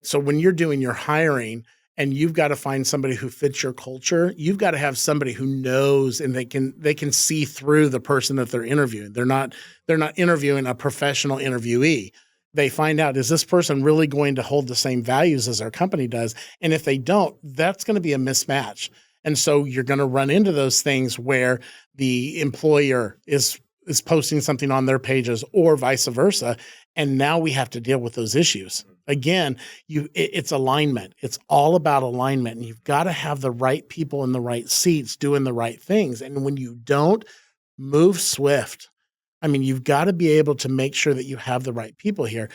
So when you're doing your hiring and you've got to find somebody who fits your culture, you've got to have somebody who knows and they can see through the person that they're interviewing. They're not interviewing a professional interviewee. They find out, is this person really going to hold the same values as our company does? And if they don't, that's going to be a mismatch. And so you're going to run into those things where the employer is posting something on their pages or vice versa. And now we have to deal with those issues. Again, it's alignment. It's all about alignment. And you've got to have the right people in the right seats doing the right things. And when you don't, move swift. I mean, you've got to be able to make sure that you have the right people here.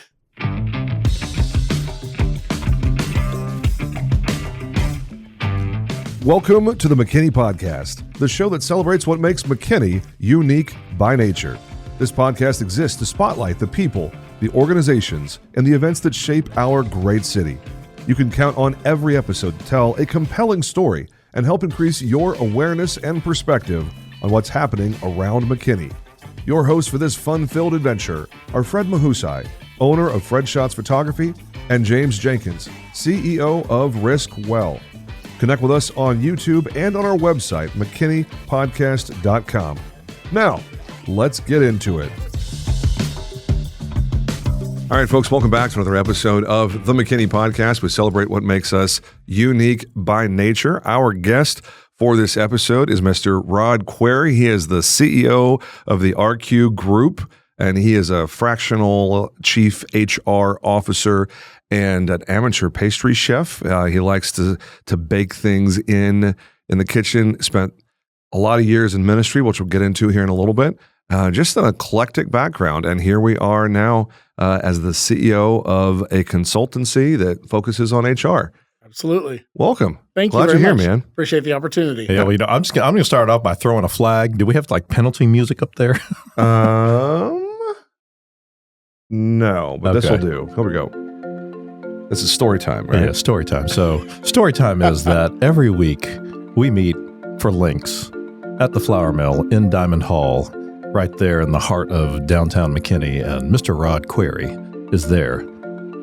Welcome to the McKinney Podcast, the show that celebrates what makes McKinney unique by nature. This podcast exists to spotlight the people, the organizations, and the events that shape our great city. You can count on every episode to tell a compelling story and help increase your awareness and perspective on what's happening around McKinney. Your hosts for this fun-filled adventure are Fred Mahusay, owner of FredShots Photography, and James Jenkins, CEO of RiskWell. Connect with us on YouTube and on our website, McKinneyPodcast.com. Now, let's get into it. All right, folks, welcome back to another episode of the McKinney Podcast. We celebrate what makes us unique by nature. Our guest for this episode is Mr. Rod Querry. He is the CEO of the Arcue Group, and he is a fractional chief HR officer and an amateur pastry chef. He likes to bake things in the kitchen. Spent a lot of years in ministry, which we'll get into here in a little bit. Just an eclectic background, and here we are now as the CEO of a consultancy that focuses on HR. Absolutely. Welcome. Thank you Glad very you're much. Here, man. Appreciate the opportunity. Yeah, well, I'm going to start off by throwing a flag. Do we have like penalty music up there? No, but this will do. Here we go. This is story time, right? Yeah, story time. So story time is that every week we meet for links at the Flour Mill in Diamond Hall, right there in the heart of downtown McKinney. And Mr. Rod Querry is there,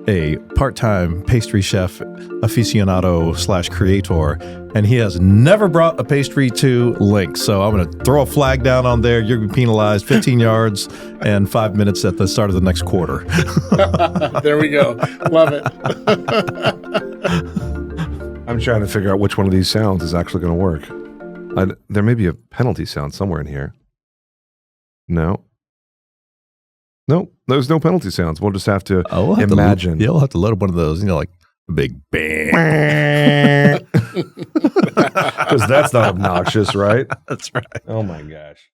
a part-time pastry chef aficionado / creator, and he has never brought a pastry to Link. So I'm going to throw a flag down on there. You're going to be penalized 15 yards and 5 minutes at the start of the next quarter. There we go. Love it. I'm trying to figure out which one of these sounds is actually going to work. There may be a penalty sound somewhere in here. No, there's no penalty sounds. We'll just have to imagine. You'll have to load up one of those, like a big bang. Because that's not obnoxious, right? That's right. Oh my gosh.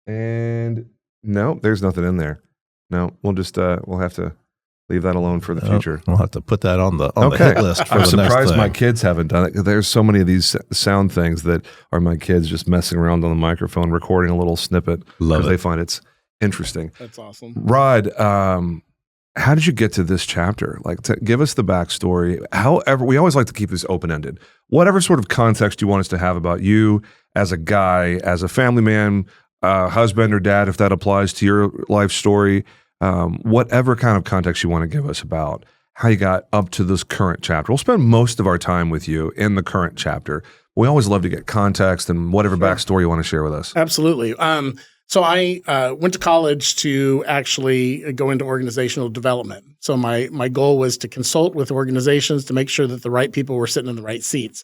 And no, there's nothing in there. No, we'll just we'll have to leave that alone for the future. We'll have to put that on the hit list for I'm the next surprised thing. my kids haven't done it. There's so many of these sound things that are my kids just messing around on the microphone, recording a little snippet because they find it's interesting. That's awesome. Rod, how did you get to this chapter? Like, give us the backstory. However, we always like to keep this open-ended. Whatever sort of context you want us to have about you as a guy, as a family man, husband or dad, if that applies to your life story, whatever kind of context you want to give us about how you got up to this current chapter. We'll spend most of our time with you in the current chapter. We always love to get context and whatever backstory you want to share with us. Absolutely. So I went to college to actually go into organizational development. So my goal was to consult with organizations to make sure that the right people were sitting in the right seats.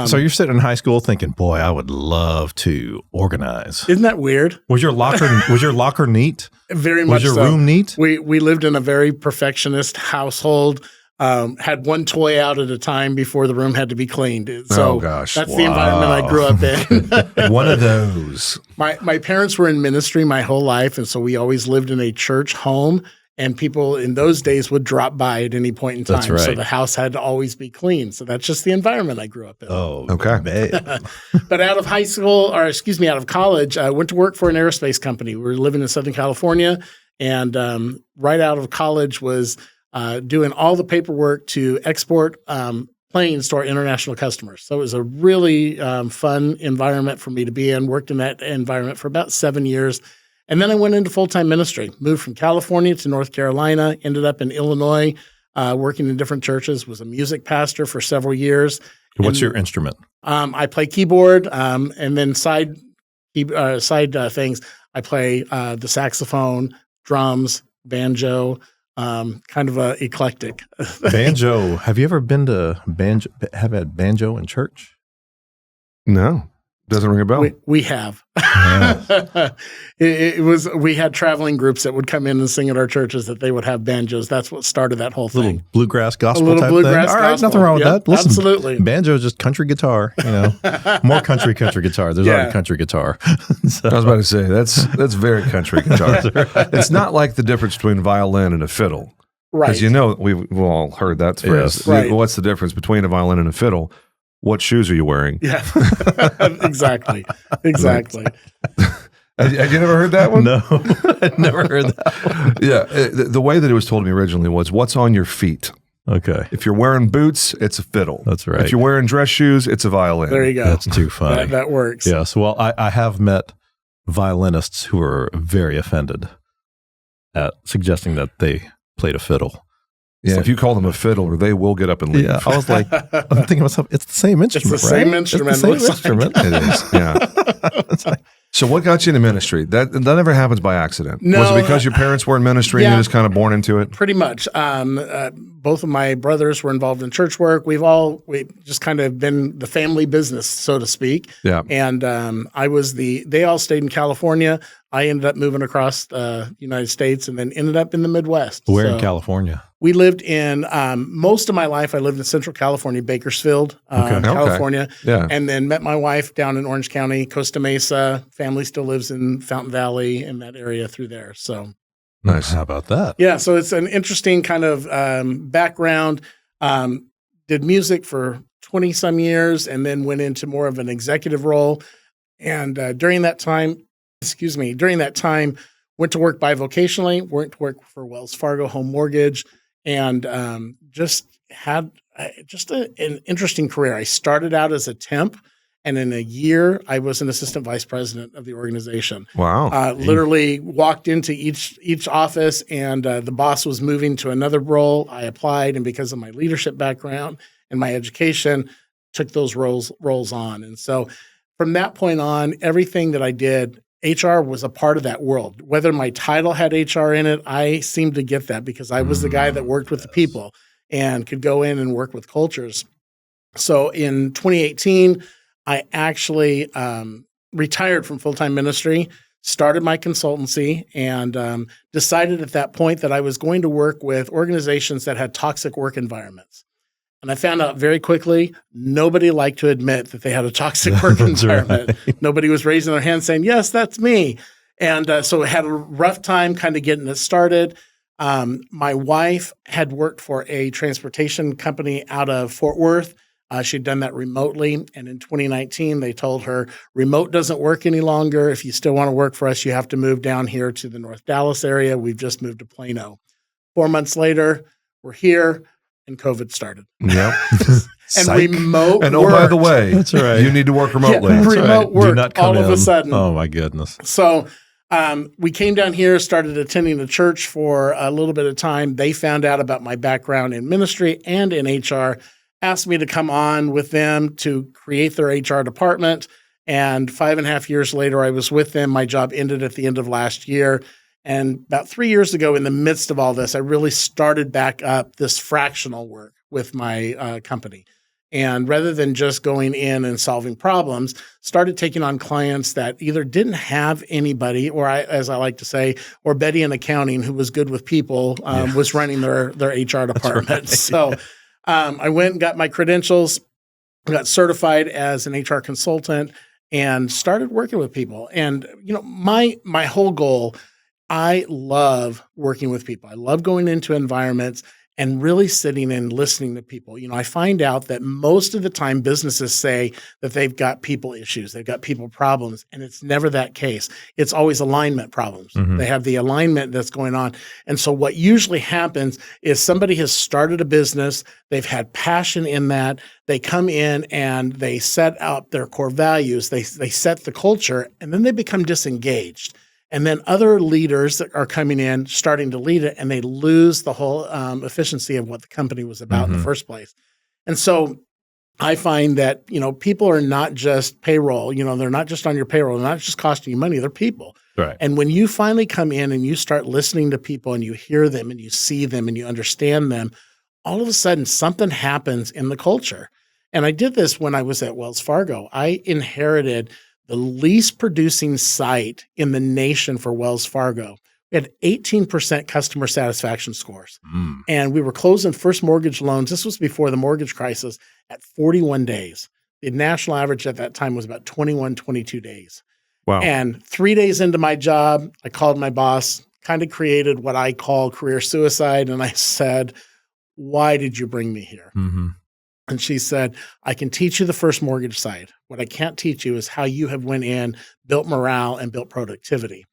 So you're sitting in high school thinking, boy, I would love to organize. Isn't that weird? Was your locker neat? Very much so. Was your room neat? We lived in a very perfectionist household. Had one toy out at a time before the room had to be cleaned. So that's the environment I grew up in. One of those. My parents were in ministry my whole life, and so we always lived in a church home, and people in those days would drop by at any point in time. That's right. So the house had to always be clean. So that's just the environment I grew up in. Oh, okay. Man. But out of college, I went to work for an aerospace company. We were living in Southern California, and right out of college was doing all the paperwork to export planes to our international customers. So it was a really fun environment for me to be in. Worked in that environment for about 7 years. And then I went into full-time ministry, moved from California to North Carolina, ended up in Illinois, working in different churches, was a music pastor for several years. What's your instrument? I play keyboard, and then side things. I play the saxophone, drums, banjo, kind of a eclectic. Banjo. Have you ever been to banjo? Have had banjo in church? No, doesn't ring a bell. We have. We had traveling groups that would come in and sing at our churches that they would have banjos. That's what started that whole thing. Little bluegrass gospel little type bluegrass thing. All right, gospel. nothing wrong with Yep, that. Listen, absolutely. Banjo is just country guitar, more country guitar. There's already country guitar. So, I was about to say, that's very country guitar. Right. It's not like the difference between violin and a fiddle. Right. Because we've all heard that phrase. Yes. Right. What's the difference between a violin and a fiddle? What shoes are you wearing? Yeah, exactly. Have you never heard that one? no, I'd never heard that one. Yeah. The way that it was told to me originally was, what's on your feet? Okay. If you're wearing boots, it's a fiddle. That's right. If you're wearing dress shoes, it's a violin. There you go. That's too funny. That works. Yes. Well, I have met violinists who are very offended at suggesting that they played a fiddle. Yeah, if you call them a fiddler, they will get up and leave. Yeah, I was like, I'm thinking to myself, it's the same instrument, It's the same instrument. It's the same Looks like. instrument. It is, yeah. It's like, So what got you into ministry? That never happens by accident. No, Was it because your parents were in ministry and yeah. you're just kind of born into it? Pretty much. Both of my brothers were involved in church work. We just kind of been the family business, so to speak. Yeah. And they all stayed in California. I ended up moving across the United States and then ended up in the Midwest. where So in California? we lived in, most of my life, I lived in Central California, Bakersfield, California. Yeah. And then met my wife down in Orange County, Costa Mesa. Family still lives in Fountain Valley in that area through there. So Nice. How about that? yeah, so it's an interesting kind of background. Did music for 20 some years and then went into more of an executive role. And during that time, went to work bivocationally, went to work for Wells Fargo Home Mortgage, and just had an interesting career. I started out as a temp, and in a year, I was an assistant vice president of the organization. Wow. Literally walked into each office, and the boss was moving to another role. I applied, and because of my leadership background and my education, took those roles on. And so from that point on, everything that I did, HR was a part of that world. Whether my title had HR in it, I seemed to get that because I was the guy that worked with the people and could go in and work with cultures. So in 2018, I actually retired from full-time ministry, started my consultancy, and decided at that point that I was going to work with organizations that had toxic work environments. And I found out very quickly, nobody liked to admit that they had a toxic work environment. Right. Nobody was raising their hand saying, yes, that's me. And so I had a rough time kind of getting it started. My wife had worked for a transportation company out of Fort Worth. She'd done that remotely. And in 2019, they told her, remote doesn't work any longer. If you still want to work for us, you have to move down here to the North Dallas area. We've just moved to Plano. 4 months later, we're here. And COVID started. Yep. And remote And worked. by the way, That's right. you need to work remotely. Yeah, That's remote right. work Do not come all of a in. sudden. Oh my goodness. So we came down here, started attending the church for a little bit of time. They found out about my background in ministry and in HR, asked me to come on with them to create their HR department. And 5.5 years later, I was with them. My job ended at the end of last year. And about 3 years ago, in the midst of all this, I really started back up this fractional work with my company. And rather than just going in and solving problems, started taking on clients that either didn't have anybody, or as I like to say, or Betty in accounting, who was good with people, was running their HR department. Right. So I went and got my credentials, got certified as an HR consultant, and started working with people. And my whole goal, I love working with people. I love going into environments and really sitting and listening to people. I find out that most of the time businesses say that they've got people issues, they've got people problems, and it's never that case. It's always alignment problems. Mm-hmm. They have the alignment that's going on. And so what usually happens is somebody has started a business, they've had passion in that, they come in and they set out their core values, they set the culture, and then they become disengaged. And then other leaders that are coming in, starting to lead it, and they lose the whole efficiency of what the company was about in the first place. And so I find that, people are not just payroll, they're not just on your payroll, they're not just costing you money, they're people. Right. And when you finally come in and you start listening to people and you hear them and you see them and you understand them, all of a sudden something happens in the culture. And I did this when I was at Wells Fargo. I inherited the least producing site in the nation for Wells Fargo. We had 18% customer satisfaction scores. And we were closing first mortgage loans. This was before the mortgage crisis at 41 days. The national average at that time was about 21, 22 days. Wow. And 3 days into my job, I called my boss, kind of created what I call career suicide. And I said, why did you bring me here? And she said, I can teach you the first mortgage side. What I can't teach you is how you have went in, built morale, and built productivity.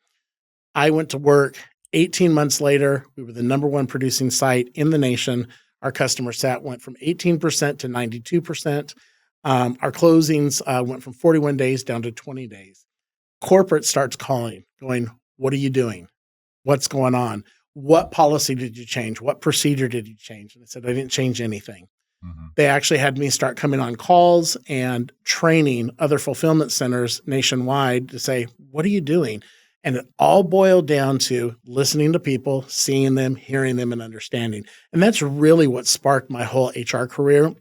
I went to work. 18 months later, we were the number one producing site in the nation. Our customer sat went from 18% to 92%. Our closings went from 41 days down to 20 days. Corporate starts calling, going, what are you doing? What's going on? What policy did you change? What procedure did you change? And I said, I didn't change anything. They actually had me start coming on calls and training other fulfillment centers nationwide to say, what are you doing? And it all boiled down to listening to people, seeing them, hearing them, and understanding. And that's really what sparked my whole HR career,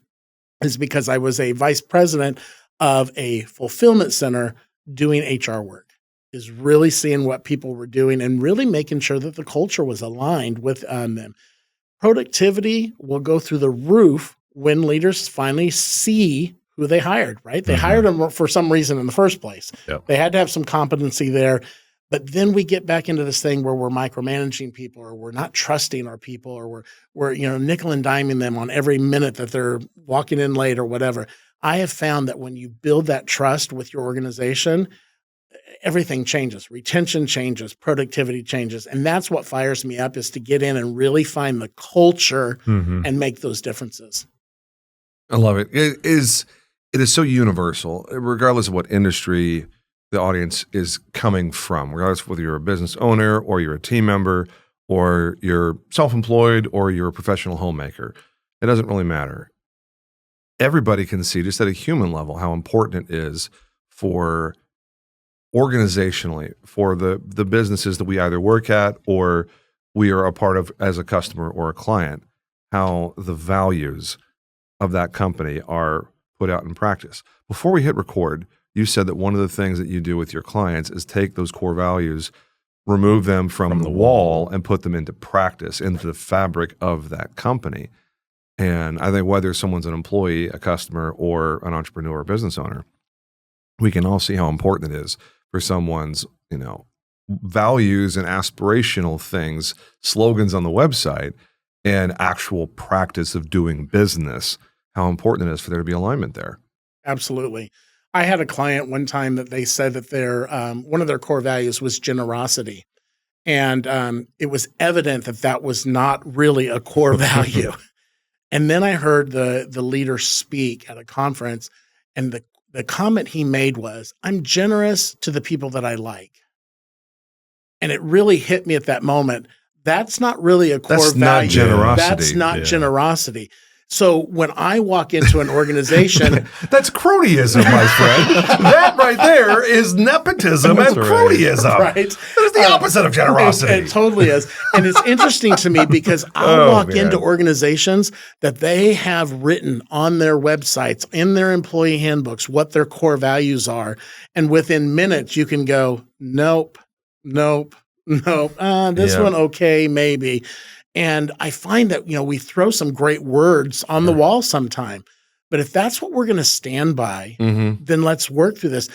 is because I was a vice president of a fulfillment center doing HR work, is really seeing what people were doing and really making sure that the culture was aligned with them. Productivity will go through the roof when leaders finally see who they hired, right? They hired them for some reason in the first place. They had to have some competency there. But then we get back into this thing where we're micromanaging people, or we're not trusting our people, or we're nickel and diming them on every minute that they're walking in late or whatever. I have found that when you build that trust with your organization, everything changes. Retention changes, productivity changes. And that's what fires me up, is to get in and really find the culture and make those differences. I love it. It is so universal, regardless of what industry the audience is coming from, regardless of whether you're a business owner or you're a team member or you're self-employed or you're a professional homemaker. It doesn't really matter. Everybody can see, just at a human level, how important it is for organizationally, for the businesses that we either work at or we are a part of as a customer or a client, how the values of that company are put out in practice. Before we hit record, you said that one of the things that you do with your clients is take those core values, remove them from the wall, and put them into practice, into the fabric of that company. And I think whether someone's an employee, a customer, or an entrepreneur or business owner, we can all see how important it is for someone's, values and aspirational things, slogans on the website, and actual practice of doing business, how important it is for there to be alignment there. Absolutely. I had a client one time that they said that their one of their core values was generosity. And it was evident that that was not really a core value. And then I heard the leader speak at a conference, and the comment he made was, I'm generous to the people that I like. And it really hit me at that moment. That's not really a core value. Not generosity. That's not generosity. So when I walk into an organization, that's cronyism, my friend. That right there is nepotism and cronyism. Right? That is the opposite of generosity. It totally is. And it's interesting to me because I'll walk into organizations that they have written on their websites, in their employee handbooks, what their core values are. And within minutes, you can go, nope. This one, okay, maybe. And I find that, we throw some great words on the wall sometime. But if that's what we're going to stand by, then let's work through this.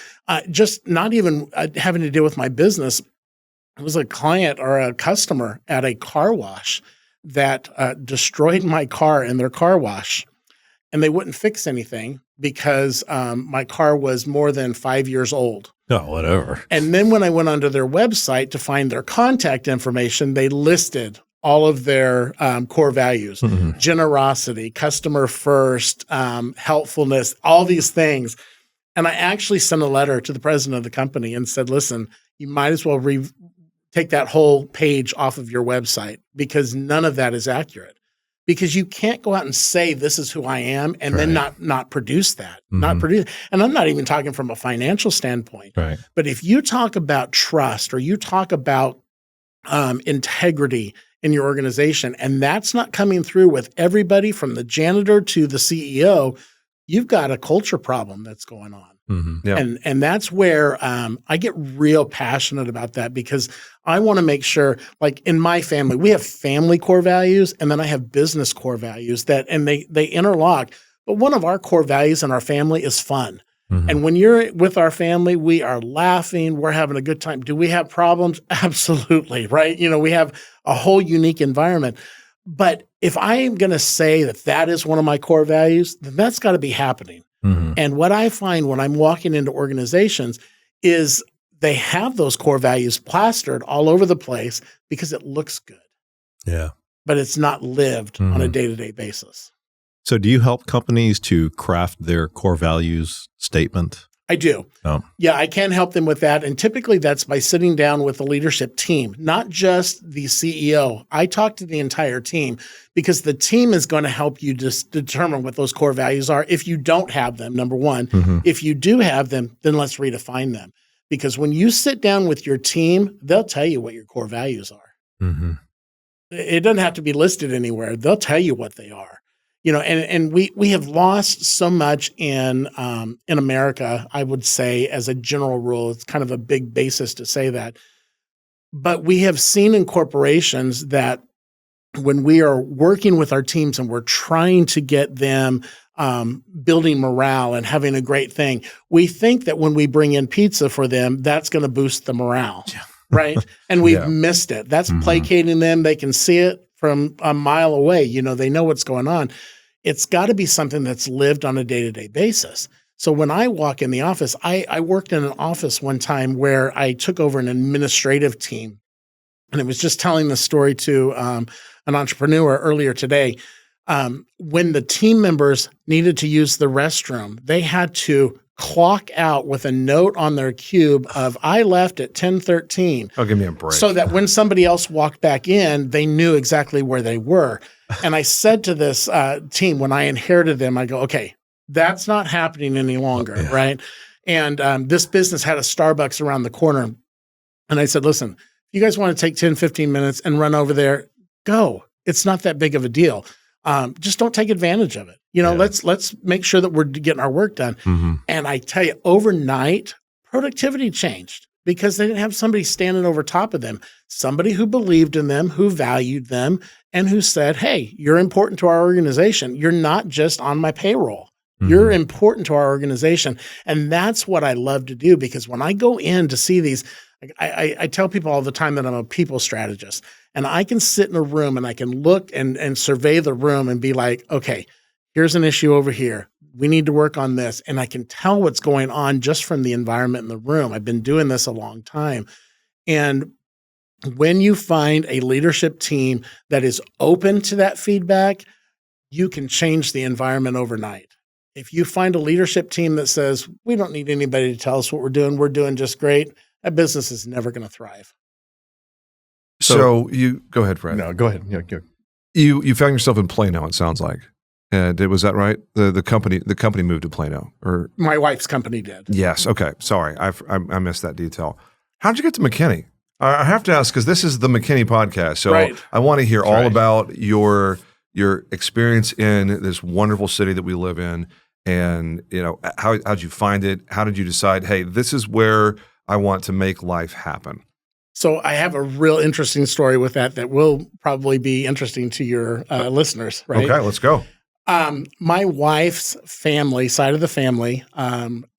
Just not even having to deal with my business. It was a client or a customer at a car wash that destroyed my car in their car wash. And they wouldn't fix anything because my car was more than 5 years old. Oh, whatever. And then when I went onto their website to find their contact information, they listed all of their core values, generosity, customer first, helpfulness, all these things. And I actually sent a letter to the president of the company and said, listen, you might as well take that whole page off of your website, because none of that is accurate. Because you can't go out and say this is who I am and then not produce that, not produce. And I'm not even talking from a financial standpoint. Right. But if you talk about trust, or you talk about integrity in your organization, and that's not coming through with everybody from the janitor to the CEO, you've got a culture problem that's going on. And that's where I get real passionate about that, because I want to make sure, like in my family, we have family core values, and then I have business core values and they interlock. But one of our core values in our family is fun. And when you're with our family, we are laughing, we're having a good time. Do we have problems? Absolutely, right? We have a whole unique environment. But if I am going to say that is one of my core values, then that's got to be happening. And what I find when I'm walking into organizations is they have those core values plastered all over the place because it looks good. Yeah. But it's not lived on a day-to-day basis. So do you help companies to craft their core values statement? I do. Oh. Yeah, I can help them with that. And typically that's by sitting down with the leadership team, not just the CEO. I talk to the entire team, because the team is going to help you just determine what those core values are. If you don't have them, number one. If you do have them, then let's redefine them. Because when you sit down with your team, they'll tell you what your core values are. It doesn't have to be listed anywhere. They'll tell you what they are. And we have lost so much in America, I would say, as a general rule. It's kind of a big basis to say that. But we have seen in corporations that when we are working with our teams and we're trying to get them building morale and having a great thing, we think that when we bring in pizza for them, that's going to boost the morale, right? And we've missed it. That's placating them. They can see it from a mile away. They know what's going on. It's got to be something that's lived on a day-to-day basis. So when I walk in the office, I worked in an office one time where I took over an administrative team. And it was just telling the story to an entrepreneur earlier today. When the team members needed to use the restroom, they had to clock out with a note on their cube of, I left at 10:13. Oh, give me a break. So that when somebody else walked back in, they knew exactly where they were. And I said to this team, when I inherited them, I go, okay, that's not happening any longer, right? And this business had a Starbucks around the corner. And I said, listen, if you guys want to take 10, 15 minutes and run over there, go. It's not that big of a deal. Just don't take advantage of it. Let's make sure that we're getting our work done. And I tell you, overnight, productivity changed because they didn't have somebody standing over top of them, somebody who believed in them, who valued them, and who said, hey, you're important to our organization. You're not just on my payroll. You're important to our organization. And that's what I love to do, because when I go in to see these, I tell people all the time that I'm a people strategist, and I can sit in a room and I can look and survey the room and be like, okay, here's an issue over here. We need to work on this. And I can tell what's going on just from the environment in the room. I've been doing this a long time. And when you find a leadership team that is open to that feedback, you can change the environment overnight. If you find a leadership team that says, we don't need anybody to tell us what we're doing just great, that business is never going to thrive. So you go ahead, Fred. No, go ahead. Yeah, go. You found yourself in Plano, it sounds like. And was that right? The company moved to Plano, or my wife's company did. Yes. Okay. Sorry, I missed that detail. How'd you get to McKinney? I have to ask, because this is the McKinney podcast, so I want to hear all about your experience in this wonderful city that we live in, and how'd you find it? How did you decide, hey, this is where I want to make life happen? So I have a real interesting story with that will probably be interesting to your listeners, right? Okay, let's go. My wife's family, side of the family,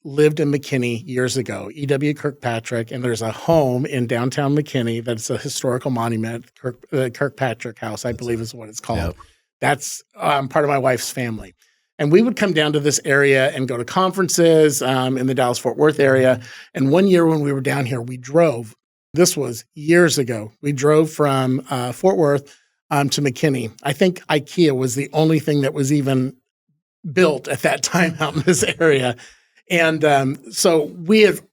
lived in McKinney years ago, E.W. Kirkpatrick, and there's a home in downtown McKinney that's a historical monument, Kirkpatrick House, I believe is what it's called. Yep. That's part of my wife's family. And we would come down to this area and go to conferences in the Dallas-Fort Worth area. And one year when we were down here, we drove. This was years ago. We drove from Fort Worth to McKinney. I think IKEA was the only thing that was even built at that time out in this area. And so we have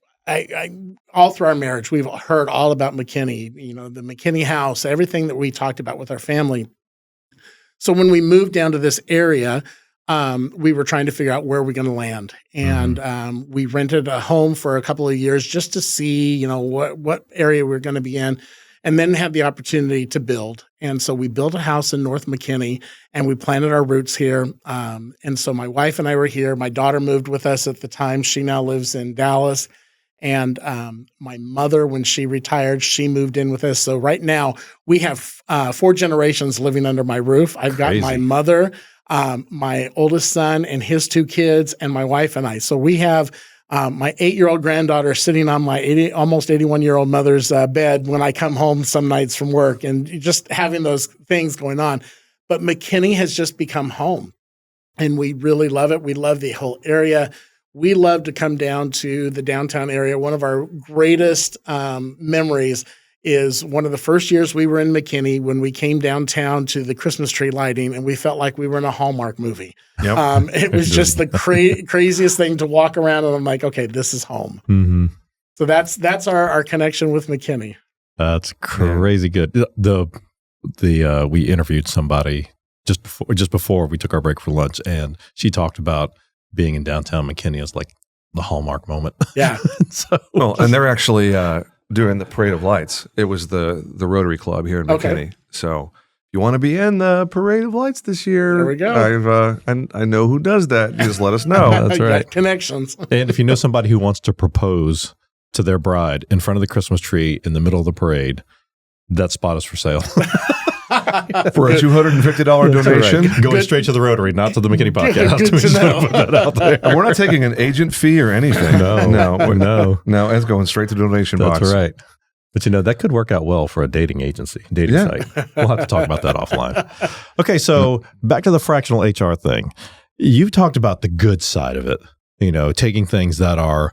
all through our marriage, we've heard all about McKinney, the McKinney house, everything that we talked about with our family. So when we moved down to this area, we were trying to figure out where we're going to land. And we rented a home for a couple of years just to see, what area we're going to be in, and then had the opportunity to build. And so we built a house in North McKinney, and we planted our roots here. And so my wife and I were here. My daughter moved with us at the time. She now lives in Dallas. And my mother, when she retired, she moved in with us. So right now we have 4 generations living under my roof. I've got my mother, my oldest son and his 2 kids, and my wife and I. So we have my 8-year-old granddaughter sitting on my almost 81-year-old mother's bed when I come home some nights from work, and just having those things going on. But McKinney has just become home, and we really love it. We love the whole area. We love to come down to the downtown area. One of our greatest memories is one of the first years we were in McKinney when we came downtown to the Christmas tree lighting, and we felt like we were in a Hallmark movie. Yep. It was just the craziest thing to walk around, and I'm like, okay, this is home. Mm-hmm. So that's our connection with McKinney. That's crazy good. We interviewed somebody just before we took our break for lunch, and she talked about being in downtown McKinney as like the Hallmark moment. Yeah. And they're actually doing the Parade of Lights. It was the Rotary Club here in McKinney. Okay. So if you want to be in the Parade of Lights this year, there we go. I know who does that. You just let us know. That's right. Connections. And if you know somebody who wants to propose to their bride in front of the Christmas tree in the middle of the parade, that spot is for sale. For a $250 donation. Right. Going straight to the Rotary, not to the McKinney Podcast. Good to know. Put that out there. We're not taking an agent fee or anything. No. It's going straight to the donation box. That's right. But that could work out well for a dating site. We'll have to talk about that offline. Okay, so back to the fractional HR thing. You've talked about the good side of it, taking things that are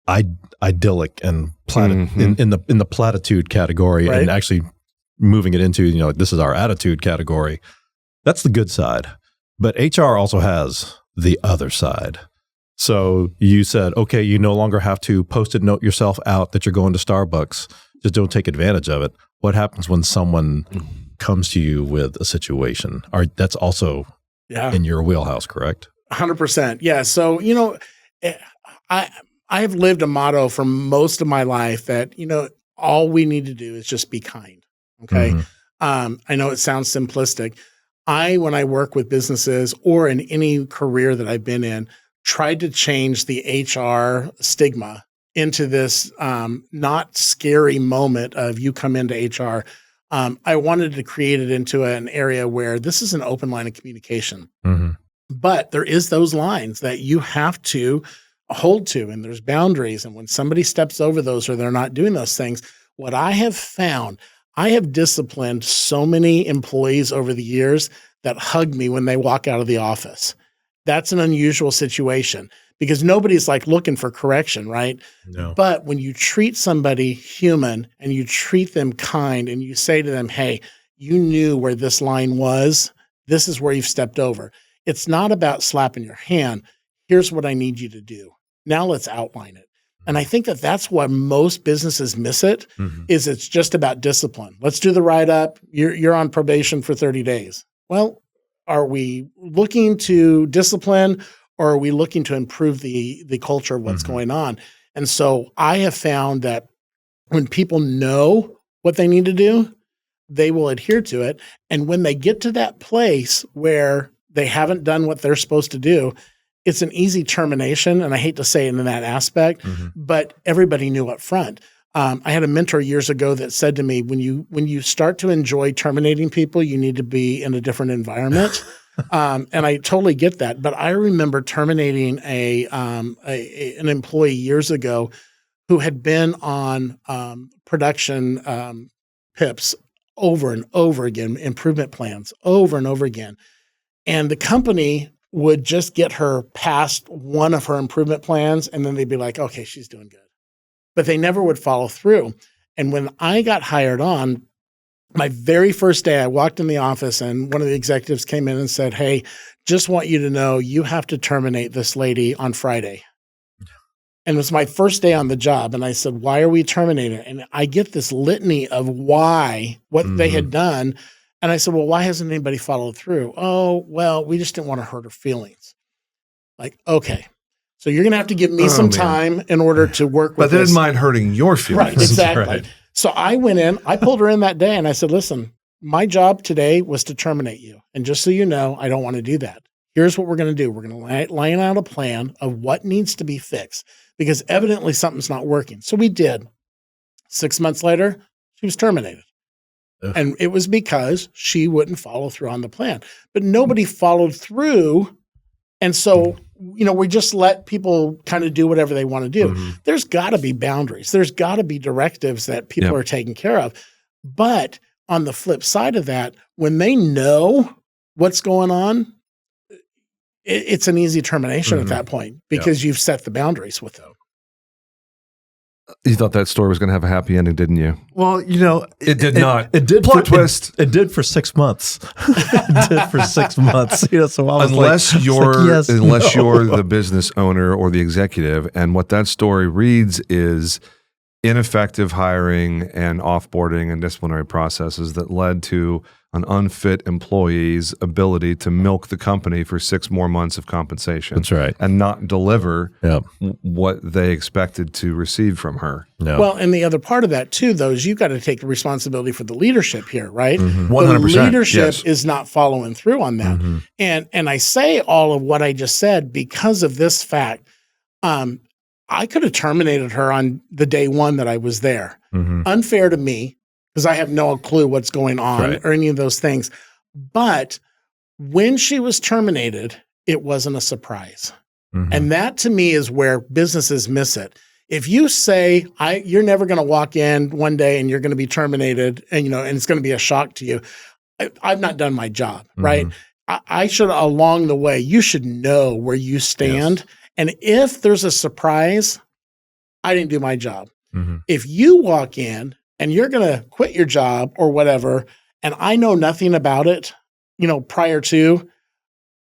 idyllic and in the platitude category, right, and actually moving it into, this is our attitude category. That's the good side. But HR also has the other side. So you said, okay, you no longer have to Post-it note yourself out that you're going to Starbucks. Just don't take advantage of it. What happens when someone comes to you with a situation? That's also in your wheelhouse, correct? 100%. Yeah. So, I have lived a motto for most of my life that, all we need to do is just be kind. Okay. Mm-hmm. I know it sounds simplistic. When I work with businesses or in any career that I've been in, tried to change the HR stigma into this not scary moment of you come into HR. I wanted to create it into an area where this is an open line of communication. Mm-hmm. But there is those lines that you have to hold to, and there's boundaries. And when somebody steps over those or they're not doing those things, what I have found, I have disciplined so many employees over the years that hug me when they walk out of the office. That's an unusual situation because nobody's like looking for correction, right? No. But when you treat somebody human and you treat them kind and you say to them, hey, you knew where this line was, this is where you've stepped over. It's not about slapping your hand. Here's what I need you to do. Now let's outline it. And I think that that's why most businesses miss it, is it's just about discipline. Let's do the write-up. You're on probation for 30 days. Well, are we looking to discipline or are we looking to improve the culture of what's going on? And so I have found that when people know what they need to do, they will adhere to it. And when they get to that place where they haven't done what they're supposed to do, it's an easy termination, and I hate to say it in that aspect, but everybody knew up front. I had a mentor years ago that said to me, when you start to enjoy terminating people, you need to be in a different environment. And I totally get that. But I remember terminating an employee years ago who had been on production PIPs over and over again, improvement plans over and over again. And the company would just get her past one of her improvement plans, and then they'd be like, okay, she's doing good. But they never would follow through. And when I got hired on, my very first day, I walked in the office and one of the executives came in and said, hey, just want you to know you have to terminate this lady on Friday. And it was my first day on the job. And I said, why are we terminating? And I get this litany of what they had done. And I said, well, why hasn't anybody followed through? Oh, well, we just didn't want to hurt her feelings. Like, okay. So you're going to have to give me some time in order to work with this. But they didn't mind hurting your feelings. Right, exactly. Right. So I went in, I pulled her in that day and I said, listen, my job today was to terminate you. And just so you know, I don't want to do that. Here's what we're going to do. We're going to lay out a plan of what needs to be fixed because evidently something's not working. So we did. 6 months later, she was terminated. Ugh. And it was because she wouldn't follow through on the plan. But nobody followed through. And so, we just let people kind of do whatever they want to do. Mm-hmm. There's got to be boundaries. There's got to be directives that people are taking care of. But on the flip side of that, when they know what's going on, it's an easy termination at that point because you've set the boundaries with them. You thought that story was going to have a happy ending, didn't you? Well, it did not. It did. Plot twist. It did for 6 months. It did for 6 months. So I was unless yes, you're the business owner or the executive, and what that story reads is ineffective hiring and offboarding and disciplinary processes that led to an unfit employee's ability to milk the company for 6 more months of compensation. That's right. And not deliver what they expected to receive from her. No. Well, and the other part of that too, though, is you've got to take the responsibility for the leadership here, right? 100%. The leadership is not following through on that. And I say all of what I just said because of this fact. I could have terminated her on the day one that I was there. Unfair to me because I have no clue what's going on or any of those things. But when she was terminated, it wasn't a surprise. And that to me is where businesses miss it. If you say you're never going to walk in one day and you're going to be terminated and it's going to be a shock to you, I've not done my job, right? I should, along the way, you should know where you stand. Yes. And if there's a surprise, I didn't do my job. If you walk in and you're going to quit your job or whatever, and I know nothing about it, prior to,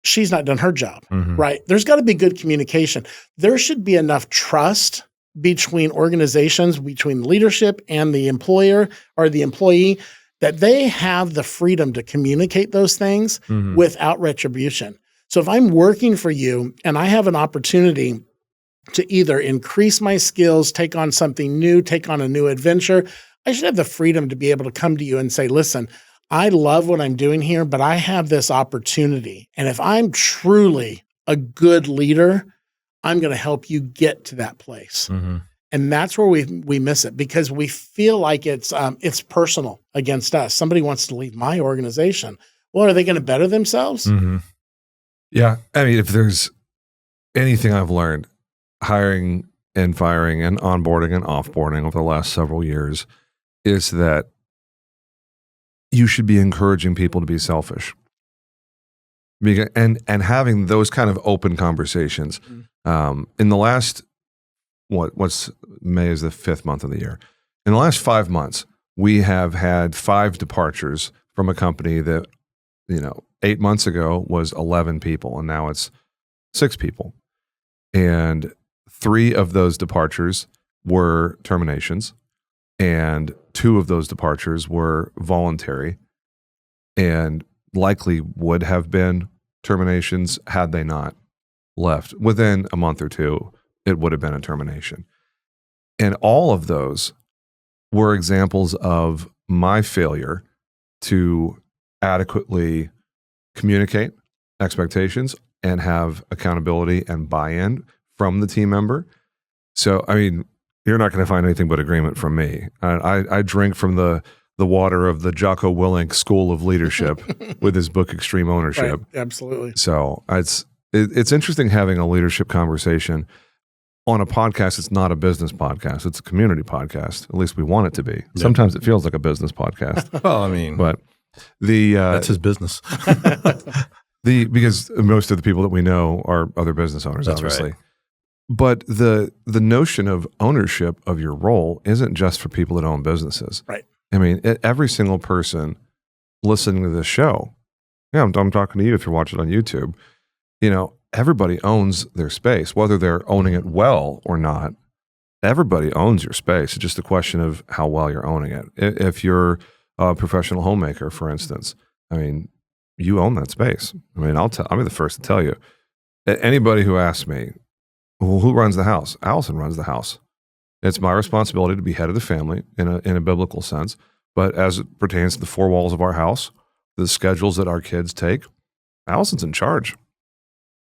she's not done her job, right? There's got to be good communication. There should be enough trust between organizations, between leadership and the employer or the employee, that they have the freedom to communicate those things without retribution. So if I'm working for you and I have an opportunity to either increase my skills, take on something new, take on a new adventure, I should have the freedom to be able to come to you and say, listen, I love what I'm doing here, but I have this opportunity. And if I'm truly a good leader, I'm going to help you get to that place. And that's where we miss it because we feel like it's personal against us. Somebody wants to leave my organization. Well, are they going to better themselves? Yeah. I mean, if there's anything I've learned, hiring and firing and onboarding and offboarding over the last several years is that you should be encouraging people to be selfish. And having those kind of open conversations. In the last, what's May is the 5th month of the year. In the last 5 months, we have had 5 departures from a company that, 8 months ago was 11 people, and now it's 6 people. And 3 of those departures were terminations, and 2 of those departures were voluntary, and likely would have been terminations had they not left. Within a month or 2, it would have been a termination. And all of those were examples of my failure to adequately communicate expectations and have accountability and buy-in from the team member. So, I mean, you're not going to find anything but agreement from me. I drink from the water of the Jocko Willink School of Leadership with his book, Extreme Ownership. Right, absolutely. So it's interesting having a leadership conversation on a podcast. It's not a business podcast. It's a community podcast. At least we want it to be. Yeah. Sometimes it feels like a business podcast. Well, I mean, but that's his business. Because most of the people that we know are other business owners, that's obviously. Right. But the notion of ownership of your role isn't just for people that own businesses. Right. I mean, every single person listening to this show, I'm talking to you if you're watching on YouTube, everybody owns their space, whether they're owning it well or not. Everybody owns your space. It's just a question of how well you're owning it. If you're a professional homemaker, for instance, I mean, you own that space. I mean, I'll be the first to tell you. Anybody who asks me, well, who runs the house? Allison runs the house. It's my responsibility to be head of the family in a biblical sense. But as it pertains to the four walls of our house, the schedules that our kids take, Allison's in charge.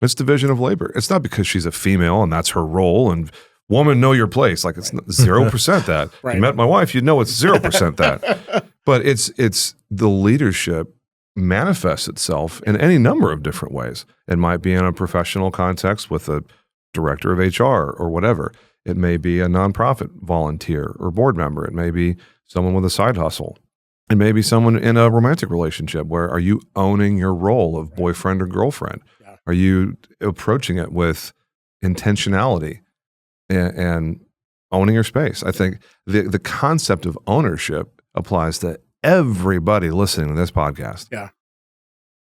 It's division of labor. It's not because she's a female and that's her role and woman, know your place. Like it's 0% that. Right. You met my wife, you know it's 0% that. But it's the leadership manifests itself in any number of different ways. It might be in a professional context with a director of HR or whatever. It may be a nonprofit volunteer or board member. It may be someone with a side hustle. It may be someone in a romantic relationship where are you owning your role of boyfriend or girlfriend? Yeah. Are you approaching it with intentionality and owning your space? I think the concept of ownership applies to everybody listening to this podcast. Yeah.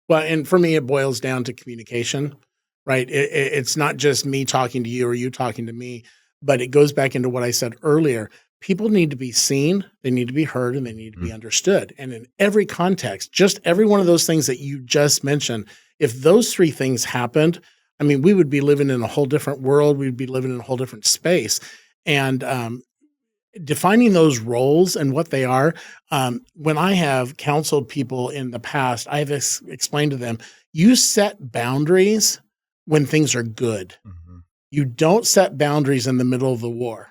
Well, and for me, it boils down to communication, right? It's not just me talking to you or you talking to me, but it goes back into what I said earlier. People need to be seen, they need to be heard, and they need to be understood. And in every context, just every one of those things that you just mentioned, if those three things happened, I mean, we would be living in a whole different world. We'd be living in a whole different space. And defining those roles and what they are, when I have counseled people in the past, I've explained to them, you set boundaries when things are good. Mm-hmm. You don't set boundaries in the middle of the war.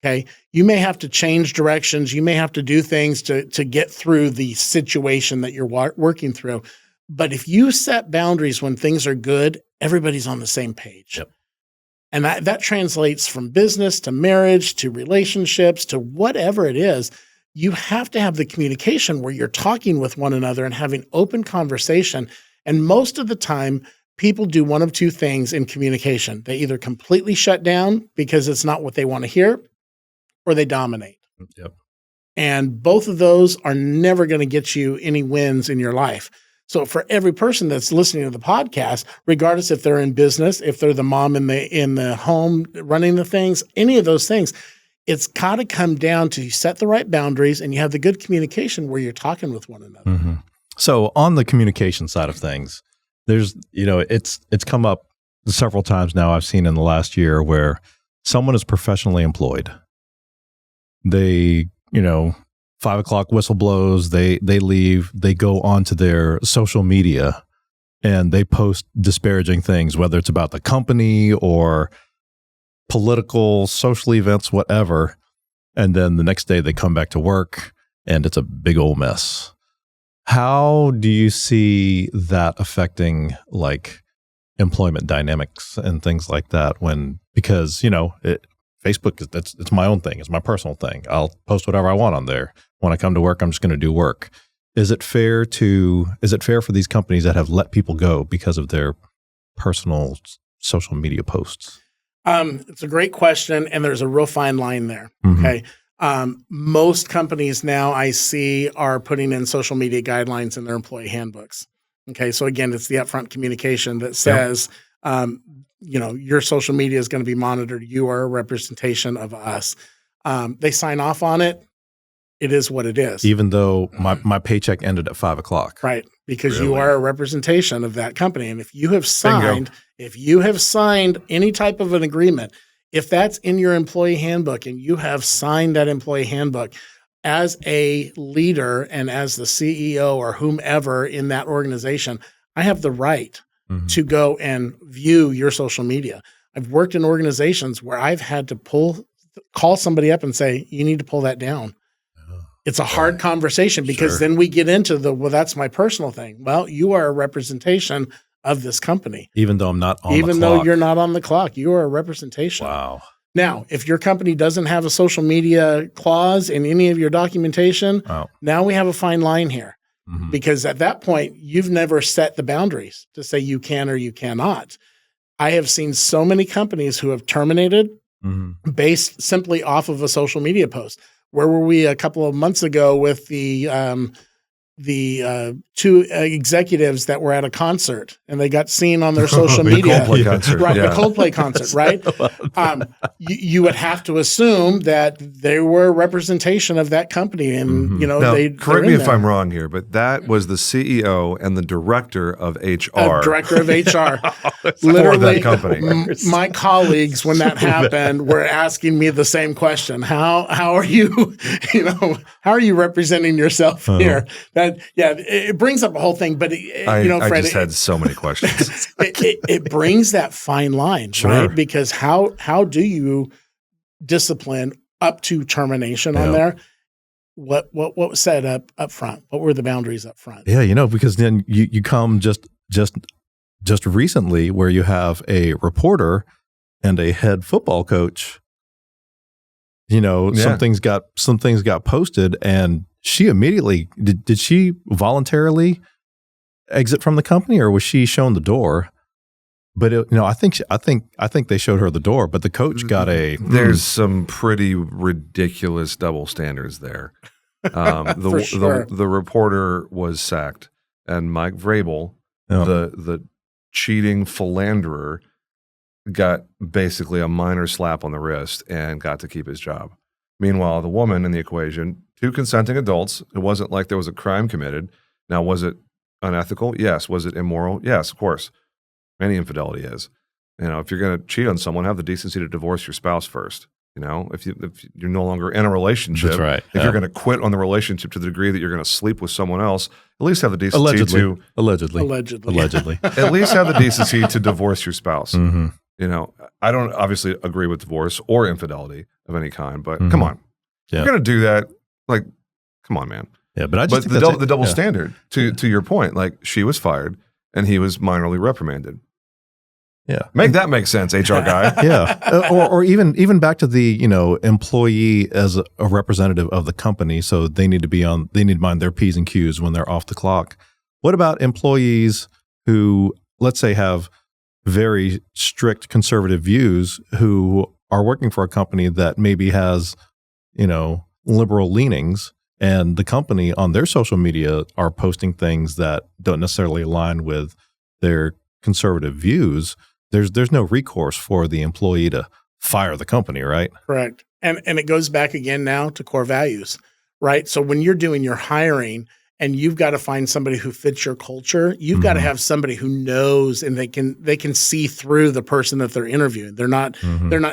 Okay. You may have to change directions. You may have to do things to get through the situation that you're working through. But if you set boundaries when things are good, everybody's on the same page. Yep. And that translates from business to marriage to relationships to whatever it is. You have to have the communication where you're talking with one another and having open conversation. And most of the time, people do one of two things in communication. They either completely shut down because it's not what they want to hear, or they dominate. Yep. And both of those are never going to get you any wins in your life. So for every person that's listening to the podcast, regardless if they're in business, if they're the mom in the home running the things, any of those things, it's got to come down to you set the right boundaries and you have the good communication where you're talking with one another. Mm-hmm. So on the communication side of things, there's, it's come up several times now I've seen in the last year where someone is professionally employed. They, 5 o'clock whistle blows, they leave, they go onto their social media and they post disparaging things, whether it's about the company or political, social events, whatever. And then the next day they come back to work and it's a big old mess. How do you see that affecting like employment dynamics and things like that because, Facebook, it's my own thing. It's my personal thing. I'll post whatever I want on there. When I come to work, I'm just going to do work. Is it fair for these companies that have let people go because of their personal social media posts? It's a great question, and there's a real fine line there. Mm-hmm. Okay. Most companies now I see are putting in social media guidelines in their employee handbooks. Okay. So again, it's the upfront communication that says, your social media is going to be monitored. You are a representation of us. They sign off on it. It is what it is. Even though my paycheck ended at 5 o'clock. Right. Because you are a representation of that company. And if you have signed any type of an agreement, if that's in your employee handbook and you have signed that employee handbook as a leader and as the CEO or whomever in that organization, I have the right to go and view your social media. I've worked in organizations where I've had to call somebody up and say, you need to pull that down. It's a hard conversation because then we get into that's my personal thing. Well, you are a representation of this company. Even though I'm not on the clock. Even though you're not on the clock, you are a representation. Wow. Now, if your company doesn't have a social media clause in any of your documentation, now we have a fine line here. Mm-hmm. Because at that point, you've never set the boundaries to say you can or you cannot. I have seen so many companies who have terminated based simply off of a social media post. Where were we a couple of months ago with the two executives that were at a concert and they got seen on their social media. Coldplay concert. Right, Yeah. the Coldplay concert, right? You would have to assume that they were a representation of that company, and Now, they correct me if I'm wrong here, but that was the CEO and the director of HR. Director of HR. For Literally, that company. My colleagues, when that happened, were asking me the same question: How are you? How are you representing yourself here? It brings up a whole thing, but I Fred, just had so many questions. it brings that fine line, right? Because how do you discipline up to termination on there? What was said up front? What were the boundaries up front? Yeah, because then you come just recently where you have a reporter and a head football coach. Some things got posted, and she immediately did she voluntarily exit from the company, or was she shown the door? But I think they showed her the door, but the coach got a. There's some pretty ridiculous double standards there. The reporter was sacked, and Mike Vrabel, the cheating philanderer, got basically a minor slap on the wrist and got to keep his job. Meanwhile, the woman in the equation, two consenting adults. It wasn't like there was a crime committed. Now, was it unethical? Yes. Was it immoral? Yes, of course. Any infidelity is. If you're going to cheat on someone, have the decency to divorce your spouse first. If you're no longer in a relationship, that's right. If you're going to quit on the relationship to the degree that you're going to sleep with someone else, at least have the decency to allegedly at least have the decency to divorce your spouse. Mm-hmm. I don't obviously agree with divorce or infidelity of any kind, but come on, you're going to do that. Like, come on, man. Yeah, but I just think the double standard to your point, like she was fired and he was minorly reprimanded. Yeah, make that make sense, HR guy. Yeah, or even back to the employee as a representative of the company, so they need to mind their P's and Q's when they're off the clock. What about employees who, let's say, have very strict conservative views, who are working for a company that maybe has liberal leanings, and the company on their social media are posting things that don't necessarily align with their conservative views? There's no recourse for the employee to fire the company, right? Correct. And it goes back again now to core values, right? So when you're doing your hiring and you've got to find somebody who fits your culture, you've got to have somebody who knows, and they can see through the person that they're interviewing. They're not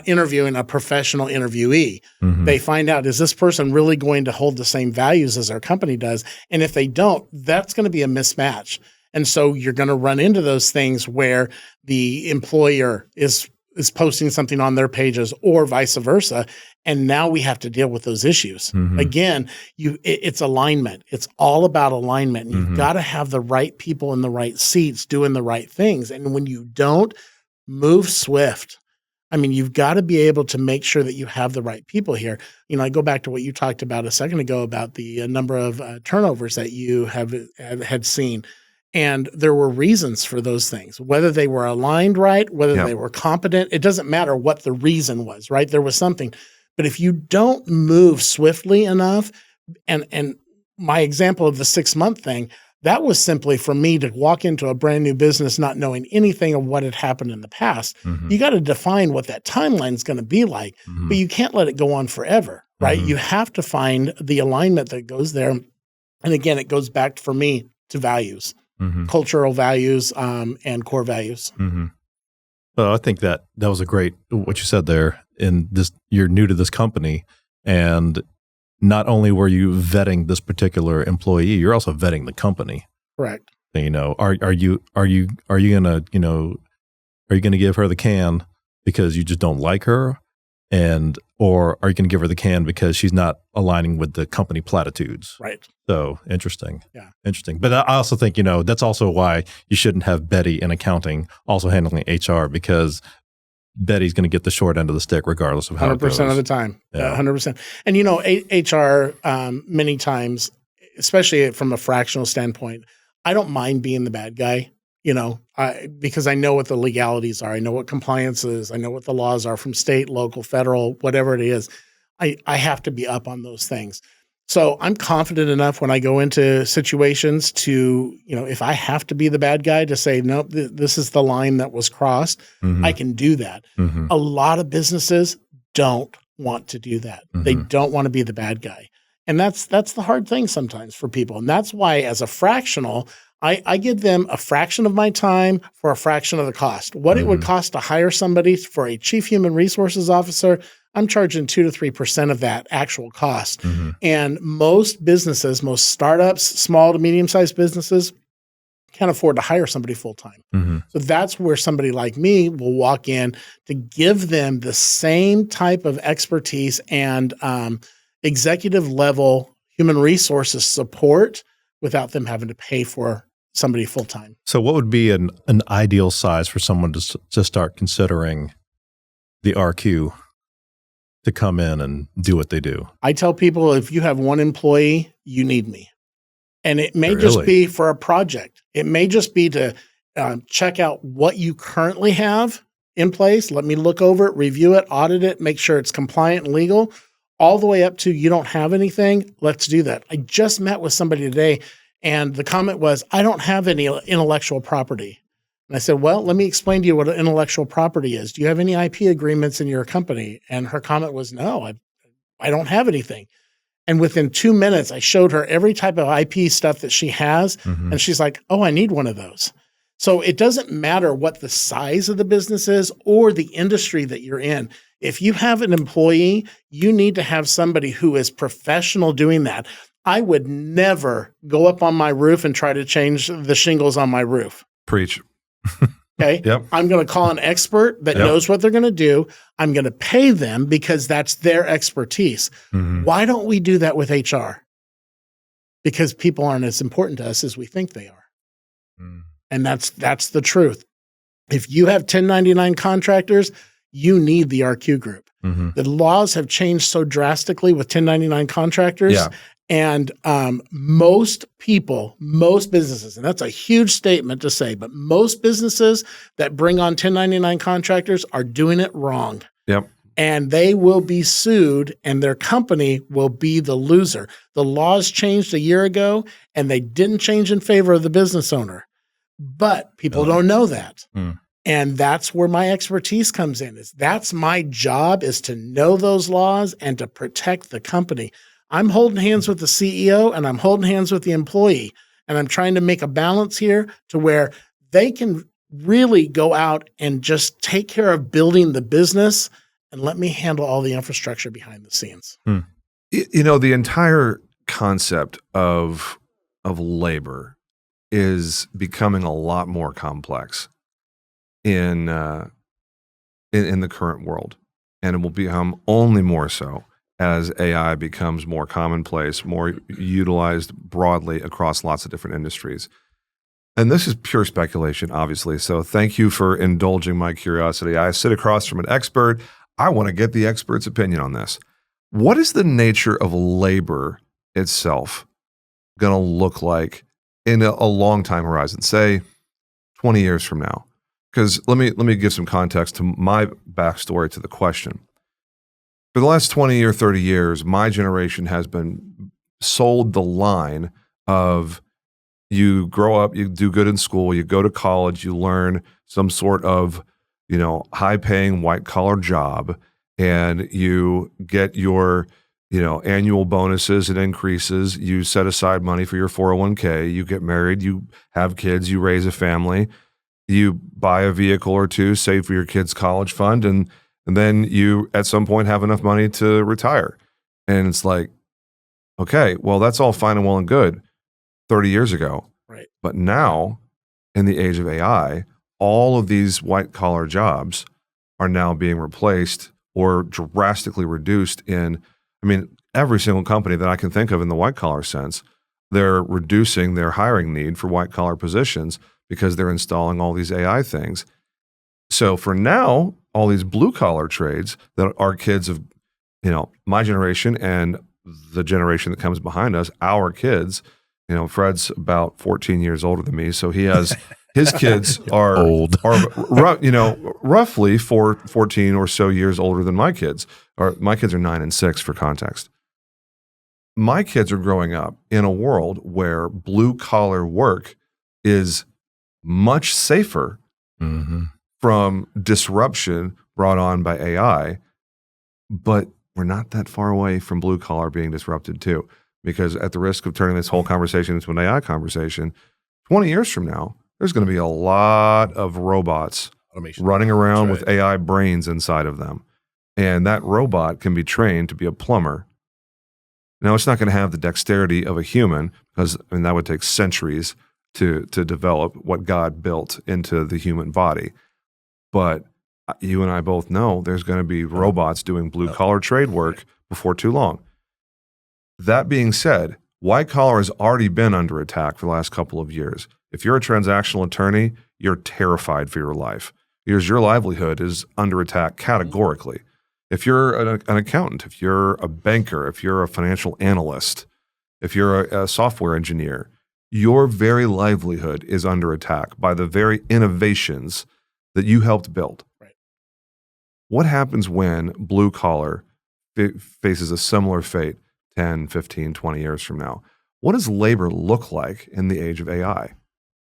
interviewing a professional interviewee. They find out, is this person really going to hold the same values as our company does? And if they don't, that's going to be a mismatch. And so you're going to run into those things where the employer is posting something on their pages or vice versa. And now we have to deal with those issues. Again, it's alignment. It's all about alignment. And you've got to have the right people in the right seats doing the right things. And when you don't, move swift. I mean, you've got to be able to make sure that you have the right people here. I go back to what you talked about a second ago about the number of turnovers that you had seen. And there were reasons for those things, whether they were aligned right, whether they were competent. It doesn't matter what the reason was, right? There was something. But if you don't move swiftly enough, and my example of the 6-month thing, that was simply for me to walk into a brand new business not knowing anything of what had happened in the past. You got to define what that timeline is going to be like, but you can't let it go on forever, right? You have to find the alignment that goes there. And again, it goes back for me to values. Cultural values and core values. Well, I think that was a great what you said there. In this, you're new to this company, and not only were you vetting this particular employee, you're also vetting the company. Correct. Are you gonna give her the can because you just don't like her, or are you going to give her the can because she's not aligning with the company platitudes? Right. So interesting. Yeah. Interesting. But I also think, that's also why you shouldn't have Betty in accounting also handling HR, because Betty's going to get the short end of the stick regardless of how 100% of the time. Yeah. 100%. And, HR many times, especially from a fractional standpoint, I don't mind being the bad guy. Because I know what the legalities are. I know what compliance is. I know what the laws are from state, local, federal, whatever it is. I have to be up on those things. So I'm confident enough when I go into situations to, if I have to be the bad guy to say, no, this is the line that was crossed, I can do that. A lot of businesses don't want to do that. They don't want to be the bad guy. And that's the hard thing sometimes for people. And that's why as a fractional, I give them a fraction of my time for a fraction of the cost. What it would cost to hire somebody for a chief human resources officer, I'm charging 2 to 3% of that actual cost. And most businesses, most startups, small to medium-sized businesses can't afford to hire somebody full-time. So that's where somebody like me will walk in to give them the same type of expertise and executive level human resources support without them having to pay for somebody full-time. So what would be an ideal size for someone to start considering the Arcue to come in and do what they do? I tell people, if you have one employee, you need me. And it may just be for a project. It may just be to check out what you currently have in place. Let me look over it, review it, audit it, make sure it's compliant and legal, all the way up to you don't have anything. Let's do that. I just met with somebody today, and the comment was, I don't have any intellectual property. And I said, well, let me explain to you what intellectual property is. Do you have any IP agreements in your company? And her comment was, no, I don't have anything. And within 2 minutes, I showed her every type of IP stuff that she has. And she's like, oh, I need one of those. So it doesn't matter what the size of the business is or the industry that you're in. If you have an employee, you need to have somebody who is professional doing that. I would never go up on my roof and try to change the shingles on my roof. Preach. Okay. Yep. I'm going to call an expert that knows what they're going to do. I'm going to pay them because that's their expertise. Why don't we do that with HR? Because people aren't as important to us as we think they are. And that's the truth. If you have 1099 contractors, you need the Arcue Group. The laws have changed so drastically with 1099 contractors. Yeah. And most people, most businesses, and that's a huge statement to say, but most businesses that bring on 1099 contractors are doing it wrong. Yep. And they will be sued and their company will be the loser. The laws changed a year ago and they didn't change in favor of the business owner. But people don't know that. And that's where my expertise comes in. That's my job, is to know those laws and to protect the company. I'm holding hands with the CEO and I'm holding hands with the employee. And I'm trying to make a balance here to where they can really go out and just take care of building the business and let me handle all the infrastructure behind the scenes. You know, the entire concept of labor is becoming a lot more complex in the current world. And it will become only more so as AI becomes more commonplace, more utilized broadly across lots of different industries. And this is pure speculation, obviously. So thank you for indulging my curiosity. I sit across from an expert. I want to get the expert's opinion on this. What is the nature of labor itself going to look like in a long time horizon, say 20 years from now? Because let me give some context to my backstory to the question. For the last 20 or 30 years, my generation has been sold the line of you grow up, you do good in school, you go to college, you learn some sort of, high-paying white-collar job, and you get your, annual bonuses and increases. You set aside money for your 401k, you get married, you have kids, you raise a family, you buy a vehicle or two, save for your kids' college fund, and then you, at some point, have enough money to retire. And it's like, okay, well, that's all fine and well and good 30 years ago. Right. But now, in the age of AI, all of these white-collar jobs are now being replaced or drastically reduced every single company that I can think of in the white-collar sense, they're reducing their hiring need for white-collar positions because they're installing all these AI things. So for now, all these blue-collar trades that our kids of, my generation and the generation that comes behind us, our kids, Fred's about 14 years older than me, so he has his kids are old, roughly 14 or so years older than my kids. Or my kids are 9 and 6 for context. my kids are growing up in a world where blue collar work is much safer from disruption brought on by AI, but we're not that far away from blue collar being disrupted too, because at the risk of turning this whole conversation into an AI conversation, 20 years from now, there's going to be a lot of robots running around with AI brains inside of them. And that robot can be trained to be a plumber. Now, it's not going to have the dexterity of a human, because that would take centuries to develop what God built into the human body. But you and I both know there's going to be robots doing blue-collar trade work before too long. That being said, white-collar has already been under attack for the last couple of years. If you're a transactional attorney, you're terrified for your life, because your livelihood is under attack categorically. If you're an accountant, if you're a banker, if you're a financial analyst, if you're a software engineer, your very livelihood is under attack by the very innovations that you helped build. Right. What happens when blue collar faces a similar fate 10, 15, 20 years from now? What does labor look like in the age of AI?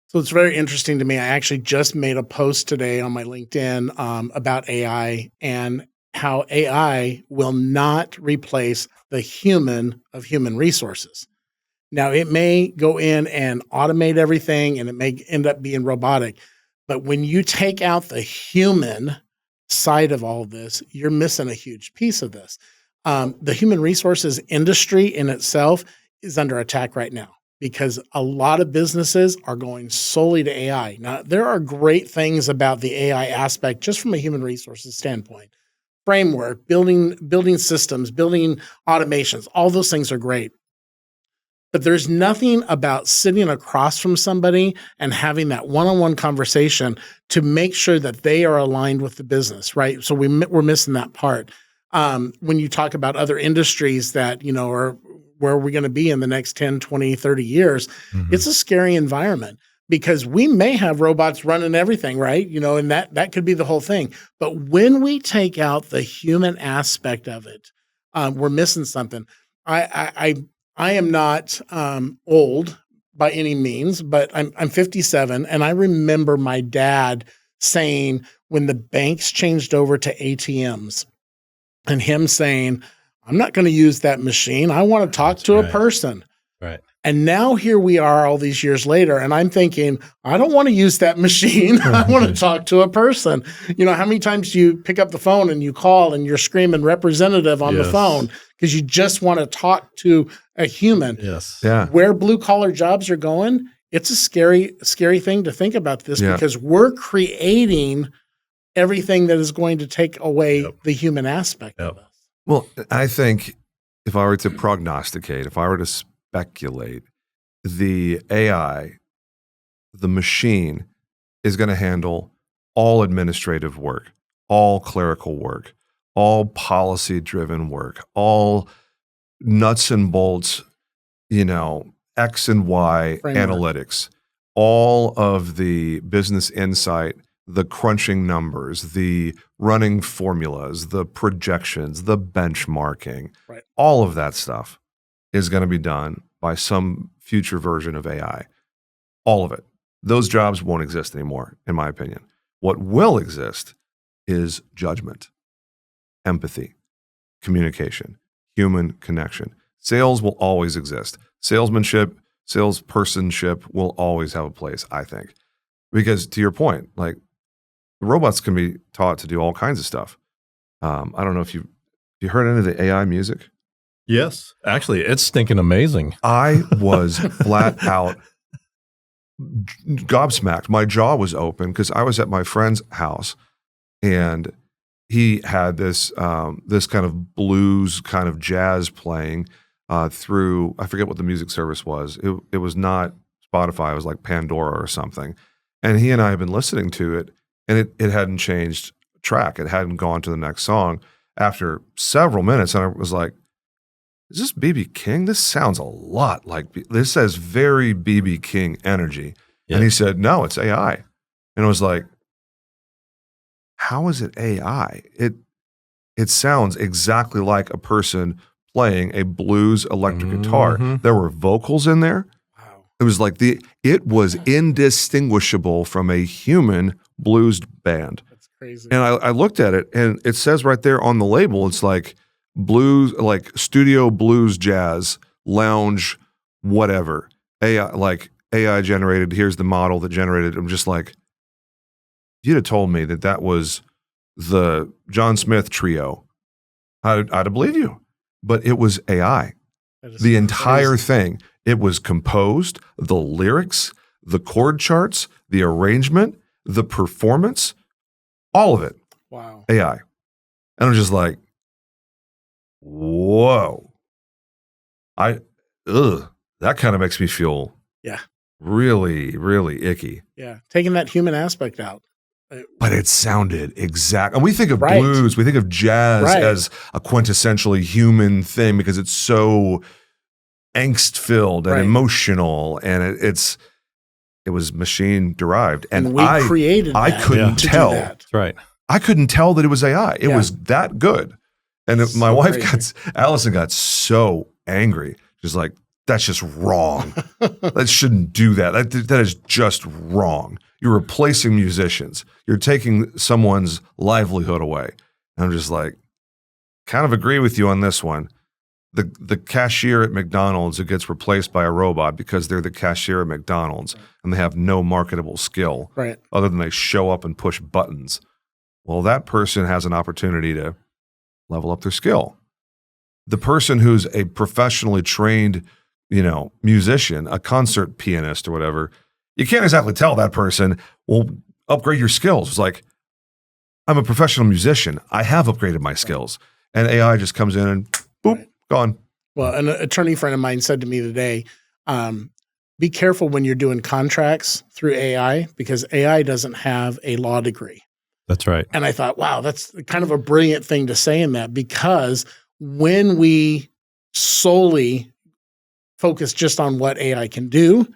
So it's very interesting to me. I actually just made a post today on my LinkedIn about AI and how AI will not replace the human of human resources. Now, it may go in and automate everything, and it may end up being robotic. But when you take out the human side of all of this, you're missing a huge piece of this. The human resources industry in itself is under attack right now, because a lot of businesses are going solely to AI. Now, there are great things about the AI aspect just from a human resources standpoint. Framework, building systems, building automations, all those things are great. But there's nothing about sitting across from somebody and having that one-on-one conversation to make sure that they are aligned with the business, right? So we're missing that part. When you talk about other industries that, are where we're going to be in the next 10, 20, 30 years, it's a scary environment, because we may have robots running everything, right? And that could be the whole thing. But when we take out the human aspect of it, we're missing something. I am not old by any means, but I'm 57, and I remember my dad saying when the banks changed over to ATMs, and him saying, "I'm not going to use that machine. I want to talk to a person." Right. And now here we are all these years later, and I'm thinking, I don't want to use that machine. I want to talk to a person. How many times do you pick up the phone and you call and you're screaming representative on the phone because you just want to talk to a human? Yes. Yeah. Where blue collar jobs are going, it's a scary, scary thing to think about this, because we're creating everything that is going to take away the human aspect of us. Well, I think if I were to prognosticate, if I were to speculate, the AI, the machine, is going to handle all administrative work, all clerical work, all policy-driven work, all nuts and bolts, X and Y analytics, all of the business insight, the crunching numbers, the running formulas, the projections, the benchmarking, all of that stuff is going to be done by some future version of AI. All of it. Those jobs won't exist anymore, in my opinion. What will exist is judgment, empathy, communication, human connection. Sales will always exist. Salesmanship, salespersonship will always have a place, I think. Because to your point, robots can be taught to do all kinds of stuff. I don't know if you heard any of the AI music? Yes. Actually, it's stinking amazing. I was flat out gobsmacked. My jaw was open because I was at my friend's house, and he had this kind of blues, kind of jazz playing through, I forget what the music service was. It was not Spotify. It was like Pandora or something. And he and I have been listening to it, and it hadn't changed track. It hadn't gone to the next song after several minutes. And I was like, is this B.B. King? This sounds a lot like, this has very B.B. King energy. Yeah. And he said, no, it's AI. And I was like, how is it AI? It sounds exactly like a person playing a blues electric guitar. There were vocals in there. Wow. It was like it was indistinguishable from a human blues band. That's crazy. And I looked at it, and it says right there on the label, it's like blues, like studio blues, jazz, lounge, whatever. AI generated. Here's the model that generated. I'm just like, you'd have told me that was the John Smith trio, I'd have believed you. But it was AI. The entire thing. It was composed, the lyrics, the chord charts, the arrangement, the performance, all of it. Wow. AI. And I'm just like, whoa. That kind of makes me feel really, really icky. Yeah. Taking that human aspect out. But it sounded exact. And we think of blues, we think of jazz as a quintessentially human thing because it's so angst-filled and emotional, and it was machine derived. And we created that. I couldn't tell. That's right. I couldn't tell that it was AI. It was that good. And my wife Allison got so angry. She's like, that's just wrong. That shouldn't do that. That is just wrong. You're replacing musicians. You're taking someone's livelihood away. And I'm just like, kind of agree with you on this one. The cashier at McDonald's who gets replaced by a robot because they're the cashier at McDonald's and they have no marketable skill other than they show up and push buttons. Well, that person has an opportunity to level up their skill. The person who's a professionally trained, musician, a concert pianist or whatever, you can't exactly tell that person, well, upgrade your skills. It's like, I'm a professional musician. I have upgraded my skills. And AI just comes in and boop, gone. Well, an attorney friend of mine said to me today, be careful when you're doing contracts through AI because AI doesn't have a law degree. That's right. And I thought, wow, that's kind of a brilliant thing to say in that because when we solely focus just on what AI can do,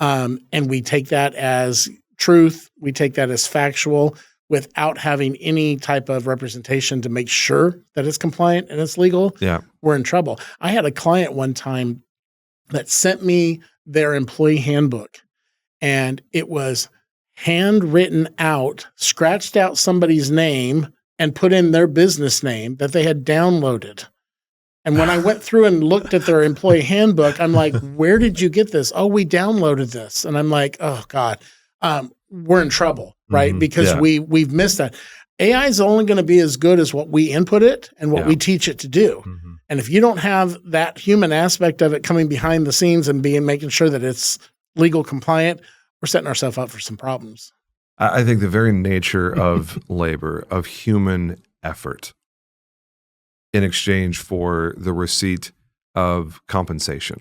and we take that as truth, we take that as factual without having any type of representation to make sure that it's compliant and it's legal, we're in trouble. I had a client one time that sent me their employee handbook, and it was handwritten out, scratched out somebody's name, and put in their business name that they had downloaded. And when I went through and looked at their employee handbook, I'm like, where did you get this? Oh, we downloaded this. And I'm like, oh God, we're in trouble, right? Because we've missed that. AI is only going to be as good as what we input it and what we teach it to do. And if you don't have that human aspect of it coming behind the scenes and making sure that it's legal compliant, we're setting ourselves up for some problems. I think the very nature of labor, of human effort, in exchange for the receipt of compensation.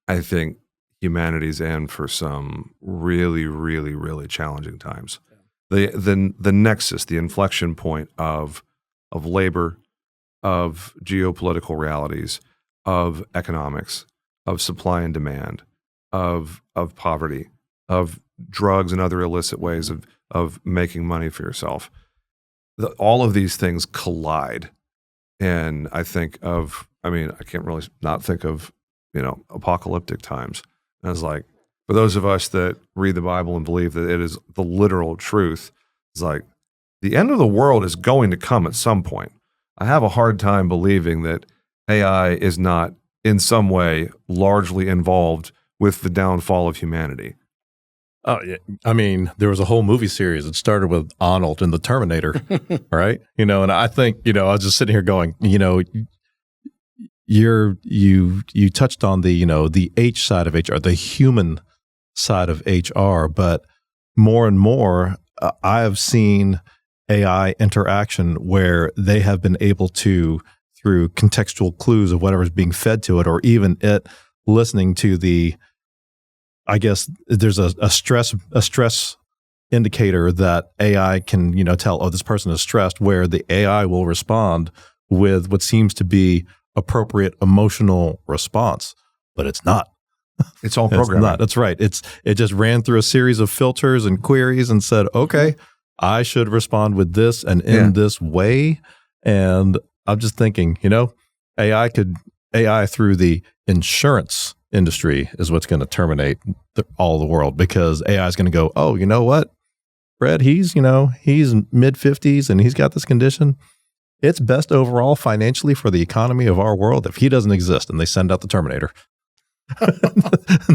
I think humanity's in for some really, really, really challenging times. The nexus, the inflection point of labor, of geopolitical realities, of economics, of supply and demand, of poverty, of drugs and other illicit ways of making money for yourself. All of these things collide. And I think I can't really not think of, apocalyptic times. And it's like, for those of us that read the Bible and believe that it is the literal truth, it's like the end of the world is going to come at some point. I have a hard time believing that AI is not in some way largely involved with the downfall of humanity. Oh, yeah. I mean, there was a whole movie series that started with Arnold and the Terminator, right? And I think, I was just sitting here going, you touched on the H side of HR, the human side of HR, but more and more, I have seen AI interaction where they have been able to, through contextual clues of whatever's being fed to it, or even it listening to I guess there's a stress indicator that AI can, tell, oh, this person is stressed, where the AI will respond with what seems to be appropriate emotional response, but it's not. It's all programming. It's not. That's right. It just ran through a series of filters and queries and said, okay, I should respond with this and in this way. And I'm just thinking, AI through the insurance industry is what's going to terminate all the world, because AI is going to go, oh, you know what? Fred, he's mid-50s and he's got this condition. It's best overall financially for the economy of our world if he doesn't exist, and they send out the Terminator.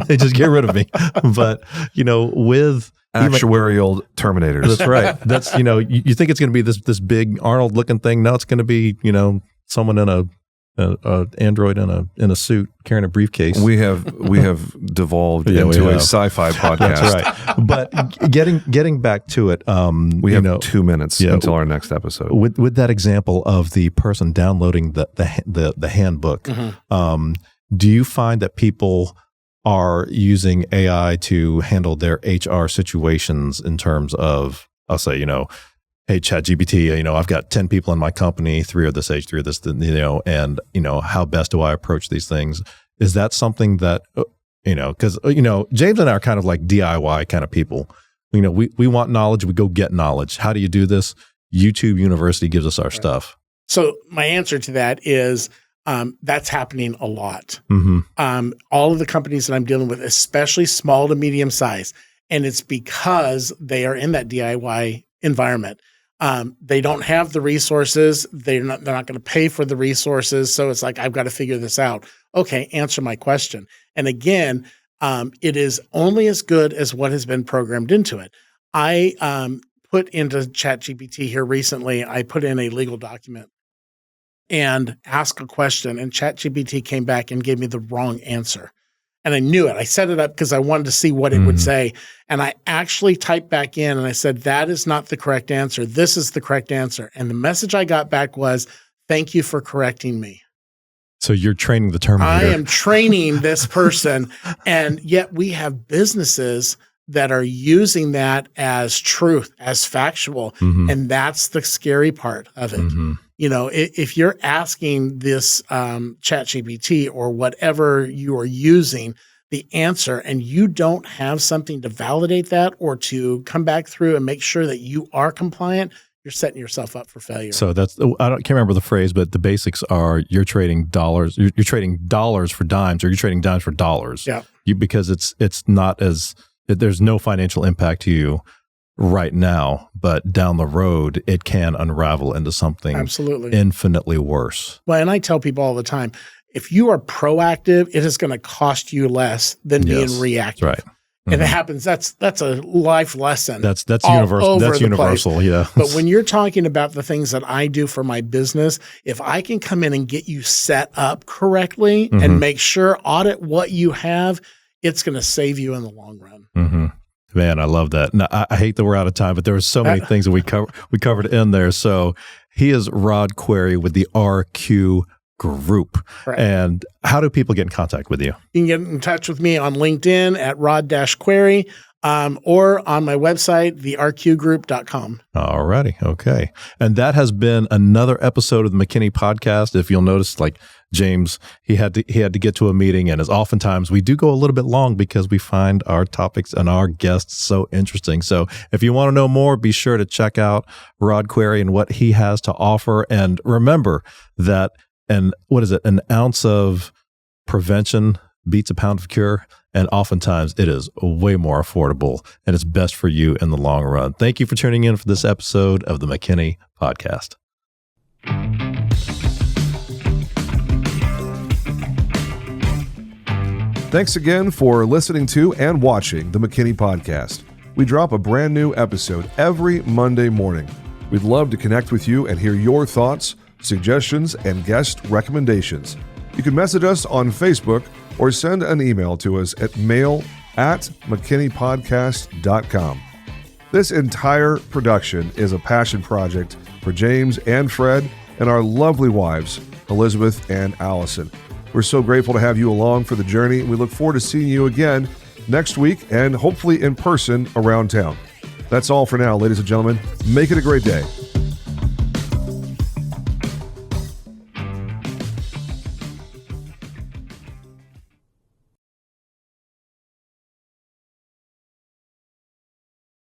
They just get rid of me. But, with actuarial Terminators. That's right. That's, you think it's going to be this big Arnold looking thing. No, it's going to be, someone in a android in a suit carrying a briefcase. We have devolved into a sci-fi podcast. That's right. But getting back to it, we have 2 minutes until our next episode. With that example of the person downloading the handbook, do you find that people are using AI to handle their HR situations in terms of, I'll say, hey, ChatGPT, I've got 10 people in my company, 3 are this age, 3 are this, and, how best do I approach these things? Is that something that, because, James and I are kind of like DIY kind of people. We want knowledge, we go get knowledge. How do you do this? YouTube University gives us our stuff. So my answer to that is that's happening a lot. All of the companies that I'm dealing with, especially small to medium size, and it's because they are in that DIY environment. They don't have the resources. They're not going to pay for the resources. So it's like, I've got to figure this out. Okay, answer my question. And again, it is only as good as what has been programmed into it. I put into ChatGPT here recently, I put in a legal document and asked a question, and ChatGPT came back and gave me the wrong answer. And I knew it. I set it up because I wanted to see what it would say. And I actually typed back in and I said, that is not the correct answer. This is the correct answer. And the message I got back was, thank you for correcting me. So you're training the Terminator. I am training this person. And yet we have businesses that are using that as truth, as factual. And that's the scary part of it. If you're asking this ChatGPT or whatever you are using the answer and you don't have something to validate that or to come back through and make sure that you are compliant, you're setting yourself up for failure. So can't remember the phrase, but the basics are you're trading dollars. You're trading dollars for dimes, or you're trading dimes for dollars. Yeah. Because it's not as, there's no financial impact to you right now, but down the road, it can unravel into something absolutely infinitely worse. Well, and I tell people all the time, if you are proactive, it is going to cost you less than being reactive. Right. And it happens. That's a life lesson. That's universal. That's universal. Place. Yeah. But when you're talking about the things that I do for my business, if I can come in and get you set up correctly and make sure, audit what you have, it's going to save you in the long run. Man, I love that. Now, I hate that we're out of time, but there were so many things that we covered in there. So he is Rod Querry with the Arcue Group. Right. And how do people get in contact with you? You can get in touch with me on LinkedIn at Rod-Querry or on my website, thearcuegroup.com. All righty. Okay. And that has been another episode of the McKinney Podcast. If you'll notice, like James, he had to get to a meeting, and as oftentimes we do go a little bit long because we find our topics and our guests so interesting. So if you want to know more, be sure to check out Rod Querry and what he has to offer. And remember that an ounce of prevention beats a pound of cure. And oftentimes it is way more affordable, and it's best for you in the long run. Thank you for tuning in for this episode of the McKinney Podcast. Thanks again for listening to and watching the McKinney Podcast. We drop a brand new episode every Monday morning. We'd love to connect with you and hear your thoughts, suggestions, and guest recommendations. You can message us on Facebook or send an email to us at mail@mckinneypodcast.com. This entire production is a passion project for James and Fred and our lovely wives, Elizabeth and Allison. We're so grateful to have you along for the journey. We look forward to seeing you again next week and hopefully in person around town. That's all for now, ladies and gentlemen. Make it a great day.